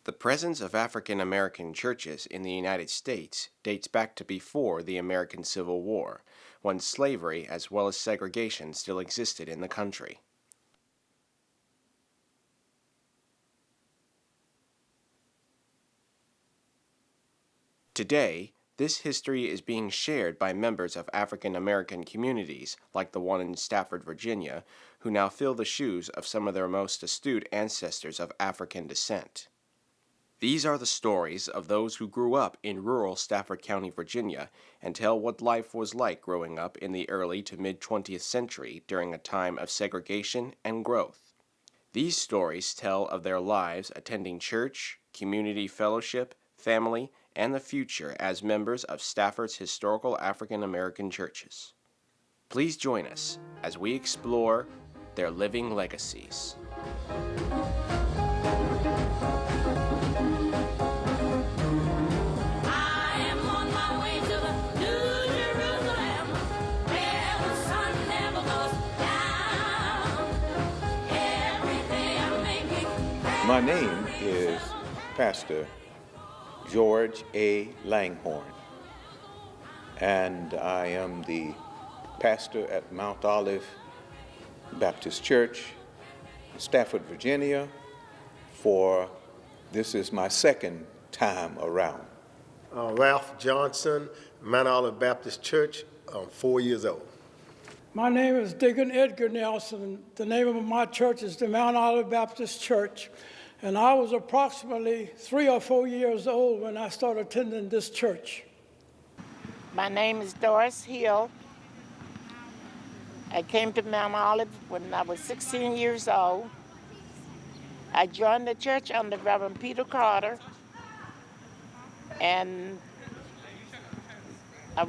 The presence of African American churches in the United States dates back to before the American Civil War, when slavery as well as segregation still existed in the country. Today, this history is being shared by members of African American communities like the one in Stafford, Virginia, who now fill the shoes of some of their most astute ancestors of African descent. These are the stories of those who grew up in rural Stafford County, Virginia, and tell what life was like growing up in the early to mid-20th century during a time of segregation and growth. These stories tell of their lives attending church, community fellowship, family, and the future as members of Stafford's historical African American churches. Please join us as we explore their living legacies. My name is Pastor George A. Langhorne, and I am the pastor at Mount Olive Baptist Church, Stafford, Virginia, this is my second time around. Ralph Johnson, Mount Olive Baptist Church. I'm 4 years old. My name is Deacon Edgar Nelson. The name of my church is the Mount Olive Baptist Church. And I was approximately 3 or 4 years old when I started attending this church. My name is Doris Hill. I came to Mount Olive when I was 16 years old. I joined the church under Reverend Peter Carter, and I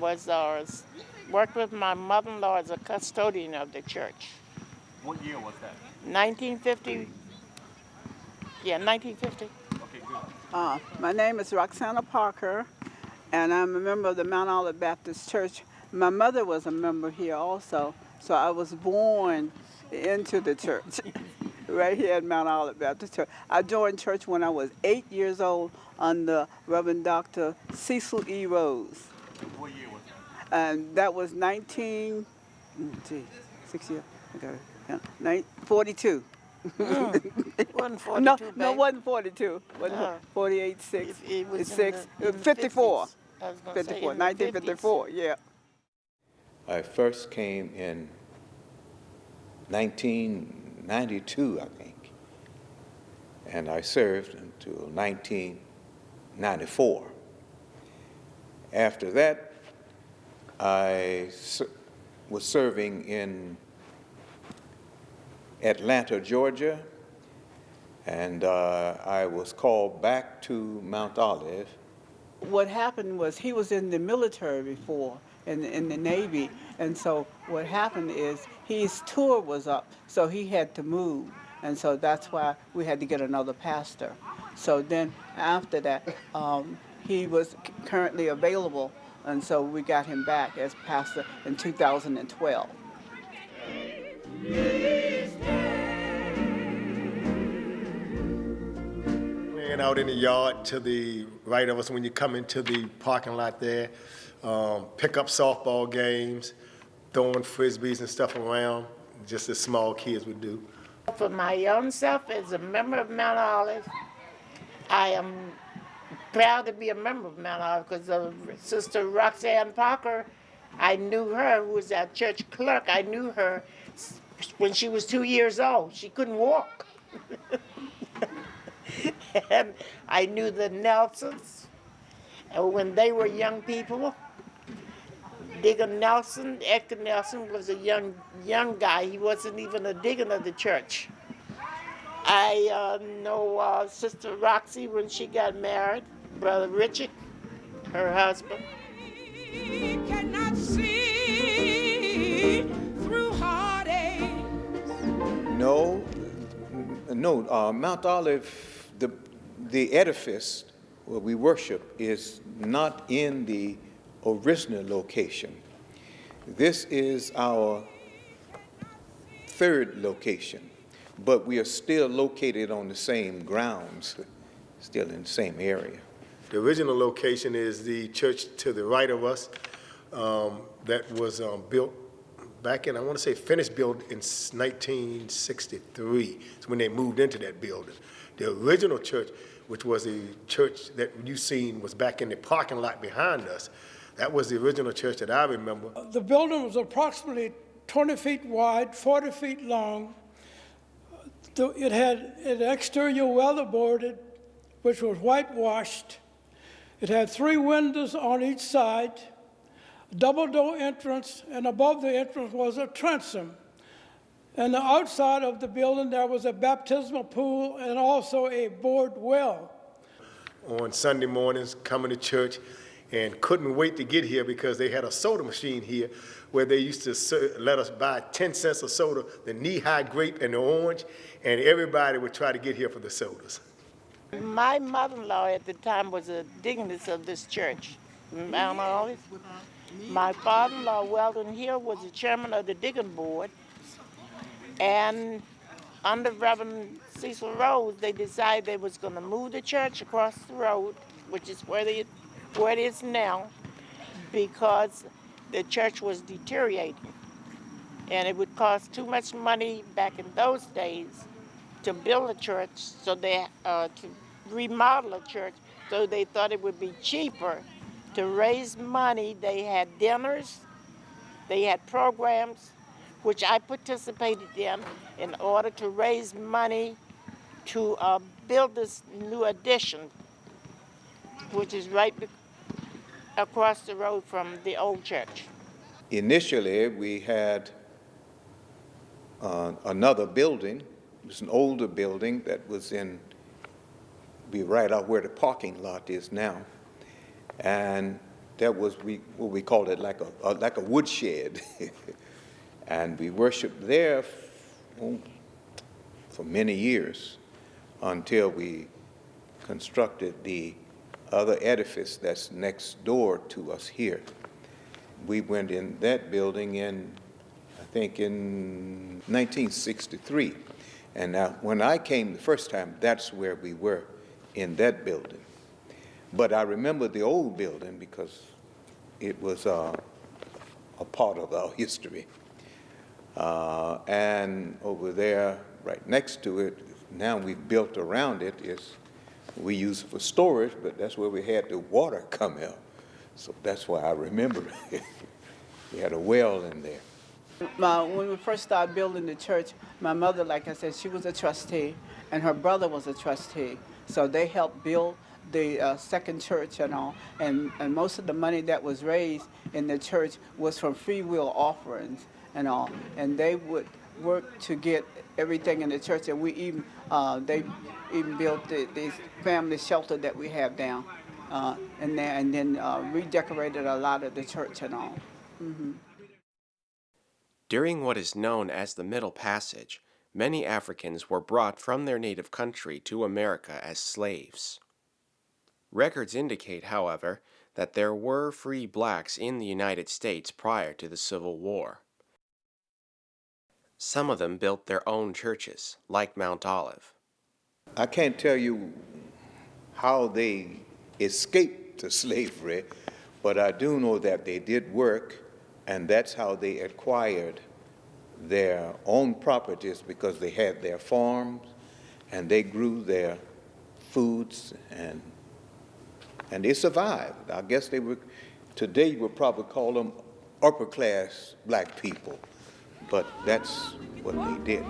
worked with my mother-in-law as a custodian of the church. What year was that? 1950. Yeah, 1950. Okay, good. My name is Roxana Parker, and I'm a member of the Mount Olive Baptist Church. My mother was a member here also, so I was born into the church right here at Mount Olive Baptist Church. I joined church when I was 8 years old under Reverend Dr. Cecil E. Rose. What year was that? And that was 42. Wasn't 42, No, baby. it wasn't 42. No. 48, 6, It was 6, in the 54. 50s. I was gonna say 54, in the 1954, yeah. I first came in 1992, I think, and I served until 1994. After that, I was serving in Atlanta, Georgia, and I was called back to Mount Olive. What happened was he was in the military before, in the Navy, and so what happened is his tour was up, so he had to move, and so that's why we had to get another pastor. So then after that, he was currently available, and so we got him back as pastor in 2012. Playing out in the yard to the right of us when you come into the parking lot there, pick up softball games, throwing frisbees and stuff around, just as small kids would do. For my own self, as a member of Mount Olive, I am proud to be a member of Mount Olive because of Sister Roxanne Parker. I knew her, who was our church clerk. I knew her when she was 2 years old. She couldn't walk. And I knew the Nelsons. And when they were young people, Deacon Nelson, Edgar Nelson, was a young guy. He wasn't even a deacon of the church. I know Sister Roxy when she got married, Brother Richard, her husband. We cannot see through heartaches. No, Mount Olive, the edifice where we worship is not in the original location. This is our third location, but we are still located on the same grounds. still in the same area. The original location is the church to the right of us that was built back in, I want to say, finished built in 1963. It's when they moved into that building. The original church, which was the church that you've seen, was back in the parking lot behind us. That was the original church that I remember. The building was approximately 20 feet wide, 40 feet long. It had an exterior weatherboarded, which was whitewashed. It had 3 windows on each side, double door entrance, and above the entrance was a transom. And the outside of the building, there was a baptismal pool and also a bored well. On Sunday mornings, coming to church, and couldn't wait to get here because they had a soda machine here where they used to let us buy 10 cents of soda, the knee-high grape and the orange, and everybody would try to get here for the sodas. My mother-in-law at the time was a dignitary of this church, Mount Olive. My father-in-law, Weldon Hill, was the chairman of the Deacon Board. And under Reverend Cecil Rose, they decided they was going to move the church across the road, which is where it is now, because the church was deteriorating. And it would cost too much money back in those days to build a church, so they to remodel a church. So they thought it would be cheaper to raise money. They had dinners, they had programs, which I participated in order to raise money to build this new addition, which is right across the road from the old church. Initially, we had another building. It was an older building that was be right out where the parking lot is now. And that was what we called it, like a woodshed. And we worshiped there for many years until we constructed the other edifice that's next door to us here. We went in that building I think in 1963. And now, when I came the first time, that's where we were, in that building. But I remember the old building because it was a part of our history. And over there, right next to it, now we've built around it, we use it for storage, but that's where we had the water come out. So that's why I remember it. We had a well in there. When we first started building the church, my mother, like I said, she was a trustee, and her brother was a trustee. So they helped build the second church and all. And most of the money that was raised in the church was from free will offerings and all. And they would work to get everything in the church. And they even built this family shelter that we have down in there, and then redecorated a lot of the church and all. Mm-hmm. During what is known as the Middle Passage, many Africans were brought from their native country to America as slaves. Records indicate, however, that there were free blacks in the United States prior to the Civil War. Some of them built their own churches, like Mount Olive. I can't tell you how they escaped to slavery, but I do know that they did work, and that's how they acquired their own properties, because they had their farms and they grew their foods and they survived. I guess today you would probably call them upper class black people, but that's what they did.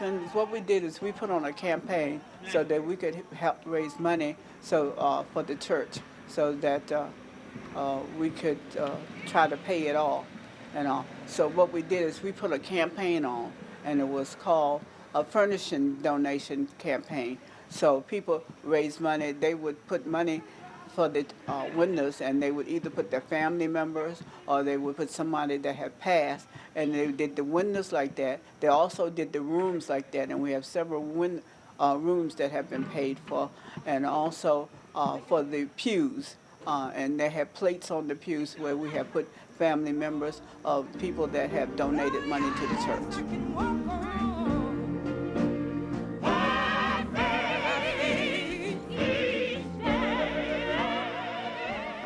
And what we did is we put on a campaign so that we could help raise money for the church, so that we could try to pay it all and all. So what we did is we put a campaign on, and it was called a furnishing donation campaign. So people raised money. They would put money for the windows, and they would either put their family members or they would put somebody that had passed, and they did the windows like that. They also did the rooms like that, and we have several rooms that have been paid for, and also for the pews. And they have plates on the pews where we have put family members of people that have donated money to the church.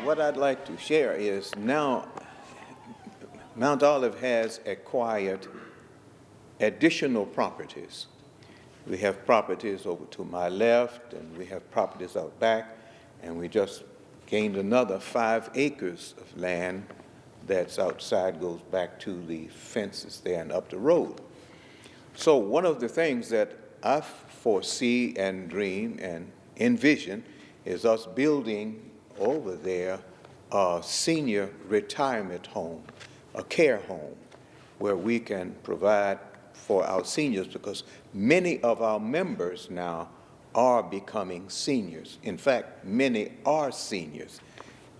What I'd like to share is now Mount Olive has acquired additional properties. We have properties over to my left, and we have properties out back, and we just gained another 5 acres of land that's outside, goes back to the fences there and up the road. So one of the things that I foresee and dream and envision is us building over there a senior retirement home, a care home, where we can provide for our seniors, because many of our members now are becoming seniors. In fact, many are seniors.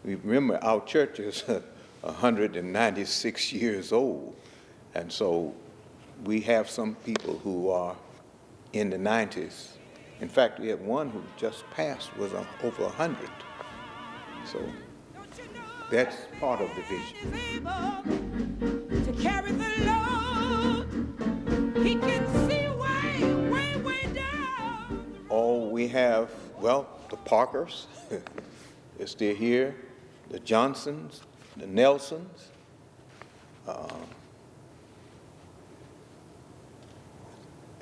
Remember, our church is 196 years old, and so we have some people who are in the 90s. In fact, we have one who just passed, was over 100. So that's part of the vision. To carry the load, he can see way down. Oh, we have, well, the Parkers, they're still here, the Johnsons, the Nelsons,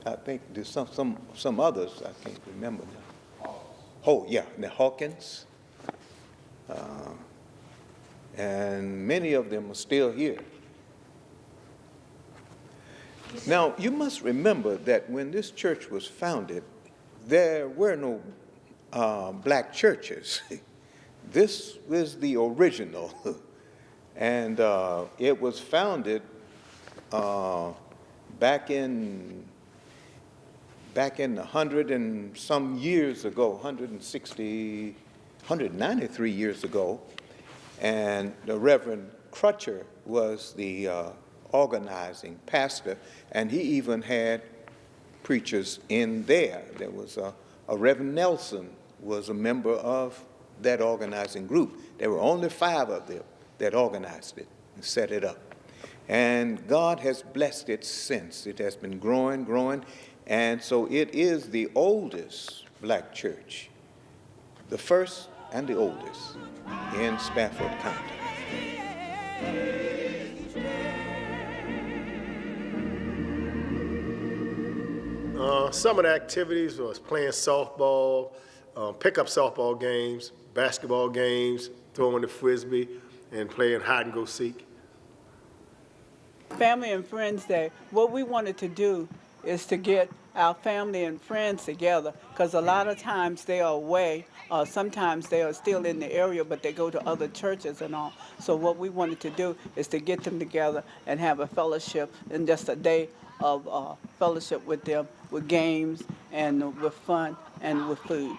I think there's some others I can't remember now. Oh, yeah, the Hawkins, and many of them are still here. Now, you must remember that when this church was founded, there were no black churches. This was the original, and it was founded back in 100 and some years ago, 160, 193 years ago, and the Reverend Crutcher was the organizing pastor, and he even had preachers in there. There was a Reverend Nelson was a member of that organizing group. There were only 5 of them that organized it and set it up. And God has blessed it since. It has been growing, and so it is the oldest black church, the first and the oldest in Stafford County. Some of the activities was playing softball, pickup softball games, basketball games, throwing the frisbee, and playing hide and go seek. Family and Friends Day, what we wanted to do is to get our family and friends together, because a lot of times they are away, sometimes they are still in the area, but they go to other churches and all. So what we wanted to do is to get them together and have a fellowship, and just a day of fellowship with them, with games and with fun and with food.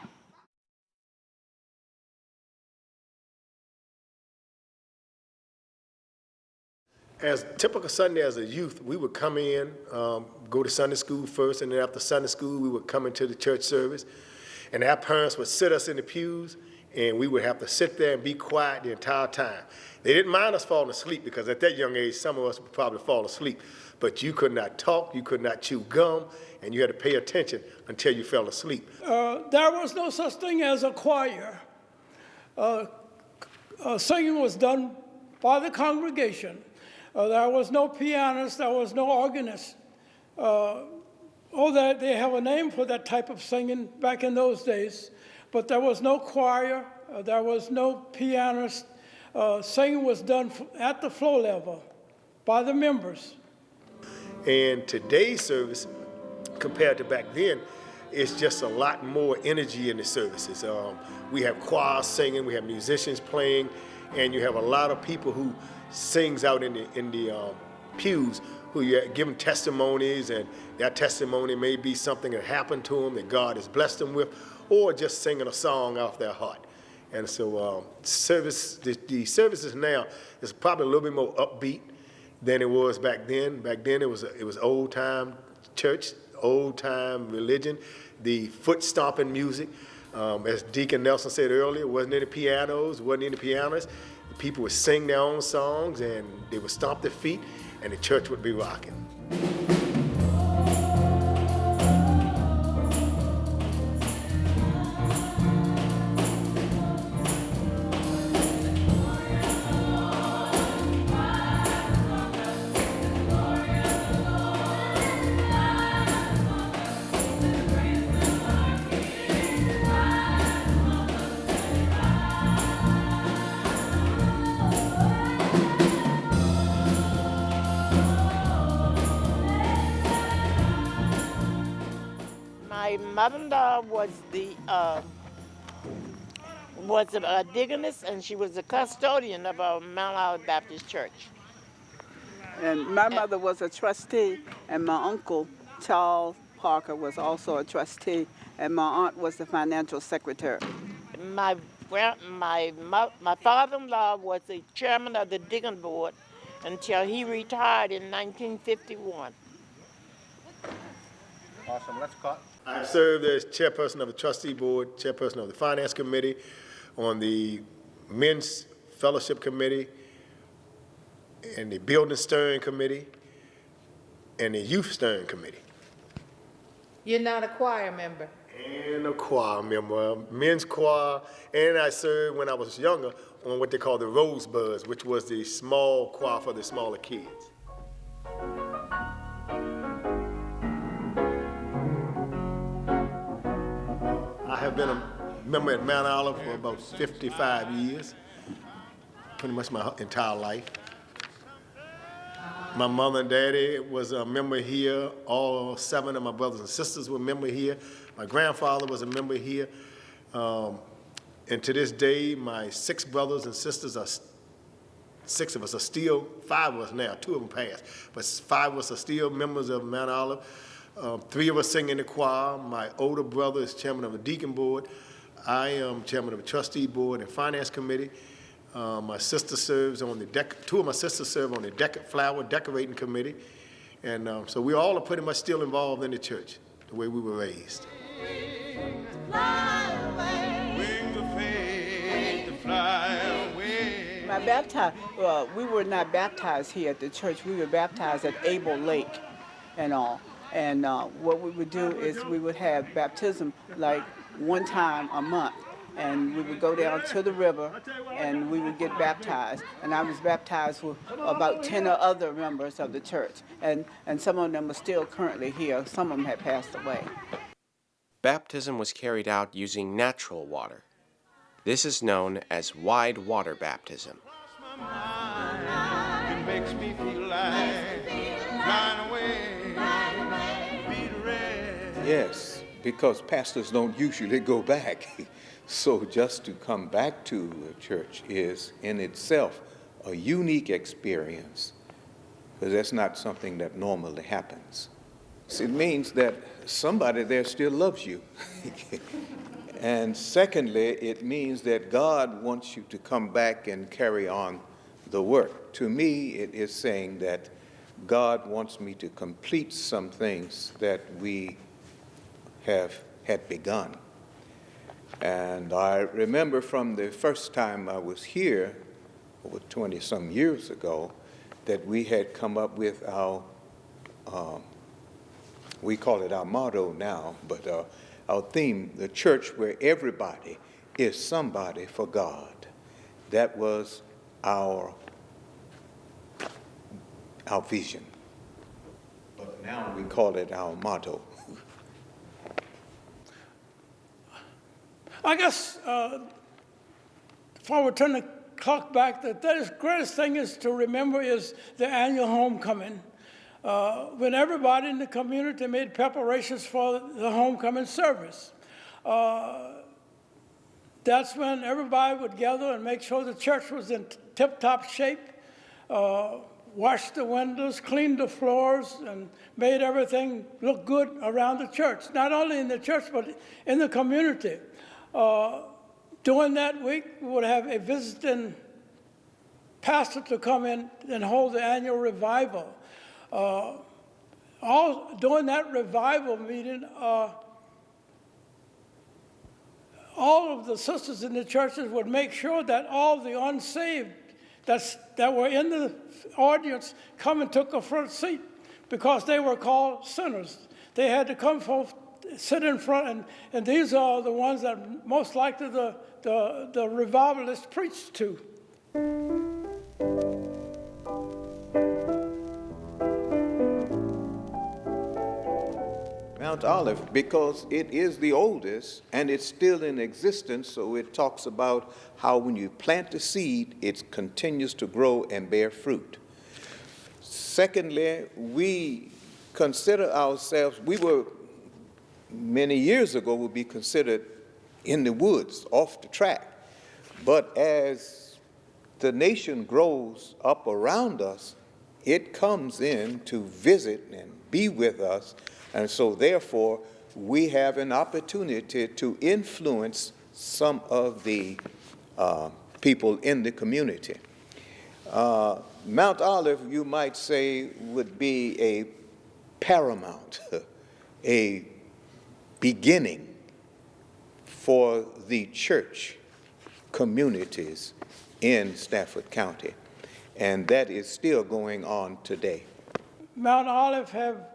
As typical Sunday as a youth, we would come in, go to Sunday school first, and then after Sunday school, we would come into the church service, and our parents would sit us in the pews, and we would have to sit there and be quiet the entire time. They didn't mind us falling asleep, because at that young age, some of us would probably fall asleep, but you could not talk, you could not chew gum, and you had to pay attention until you fell asleep. There was no such thing as a choir. Singing was done by the congregation. There was no pianist, there was no organist. They have a name for that type of singing back in those days, but there was no choir, there was no pianist. Singing was done at the floor level by the members. And today's service, compared to back then, it's just a lot more energy in the services. We have choirs singing, we have musicians playing, and you have a lot of people who sings out in the pews, who you give them testimonies, and that testimony may be something that happened to them that God has blessed them with, or just singing a song off their heart. And so the services now is probably a little bit more upbeat than it was back then. Back then it was old time church, old time religion, the foot stomping music. As Deacon Nelson said earlier, wasn't any pianos, wasn't any pianists. The people would sing their own songs, and they would stomp their feet, and the church would be rocking. My mother-in-law was a deaconess, and she was the custodian of Mount Olive Baptist Church. And my mother was a trustee, and my uncle, Charles Parker, was also a trustee, and my aunt was the financial secretary. My father-in-law was the chairman of the deacon board until he retired in 1951. Awesome. Let's cut. I served as chairperson of the trustee board, chairperson of the finance committee, on the men's fellowship committee, and the building steering committee, and the youth steering committee. You're not a choir member. And a choir member, men's choir, and I served when I was younger on what they call the Rosebuds, which was the small choir for the smaller kids. I have been a member at Mount Olive for about 55 years, pretty much my entire life. My mother and daddy was a member here. All 7 of my brothers and sisters were a member here. My grandfather was a member here. And to this day, my 6 brothers and sisters are, 6 of us are still, 5 of us now, 2 of them passed, but 5 of us are still members of Mount Olive. 3 of us sing in the choir. My older brother is chairman of the deacon board. I am chairman of the trustee board and finance committee. My sister serves on the 2 of my sisters serve on the flower decorating committee. And so we all are pretty much still involved in the church, the way we were raised. Fly away. Wings of faith to fly away. We were not baptized here at the church. We were baptized at Able Lake and all. And what we would do is we would have baptism like one time a month. And we would go down to the river and we would get baptized. And I was baptized with about 10 other members of the church. And some of them are still currently here. Some of them had passed away. Baptism was carried out using natural water. This is known as wide water baptism. It makes me feel like flying away. Yes, because pastors don't usually go back. So just to come back to a church is in itself a unique experience, because that's not something that normally happens. So it means that somebody there still loves you. And secondly, it means that God wants you to come back and carry on the work. To me, it is saying that God wants me to complete some things that we had begun. And I remember from the first time I was here, over 20-some years ago, that we had come up with our, we call it our motto now, but our theme, the church where everybody is somebody for God. That was our vision. But now we call it our motto. I guess if I were to turn the clock back, the greatest thing is to remember is the annual homecoming. When everybody in the community made preparations for the homecoming service. That's when everybody would gather and make sure the church was in tip-top shape, washed the windows, cleaned the floors, and made everything look good around the church, not only in the church, but in the community. During that week, we would have a visiting pastor to come in and hold the annual revival. During that revival meeting, all of the sisters in the churches would make sure that all the unsaved that were in the audience come and took a front seat because they were called sinners. They had to come forth, sit in front, and these are the ones that most likely the revivalists preached to. Mount Olive, because it is the oldest and it's still in existence, so it talks about how when you plant the seed, it continues to grow and bear fruit. Secondly, we consider ourselves, we were many years ago would be considered in the woods, off the track. But as the nation grows up around us, it comes in to visit and be with us. And so therefore, we have an opportunity to influence some of the people in the community. Mount Olive, you might say, would be a paramount, a beginning for the church communities in Stafford County. And that is still going on today. Mount Olive have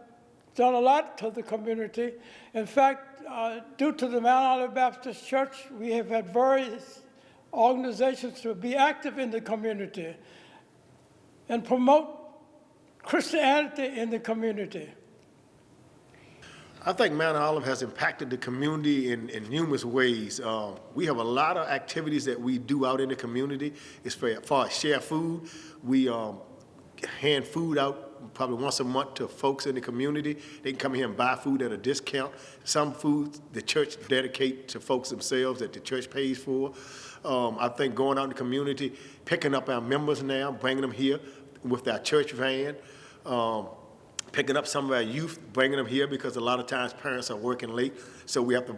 done a lot to the community. In fact, due to the Mount Olive Baptist Church, we have had various organizations to be active in the community and promote Christianity in the community. I think Mount Olive has impacted the community in numerous ways. We have a lot of activities that we do out in the community. As far as share food, we hand food out probably once a month to folks in the community. They can come here and buy food at a discount. Some food the church dedicate to folks themselves that the church pays for. I think going out in the community, picking up our members now, bringing them here with our church van, picking up some of our youth, bringing them here because a lot of times parents are working late, so we have to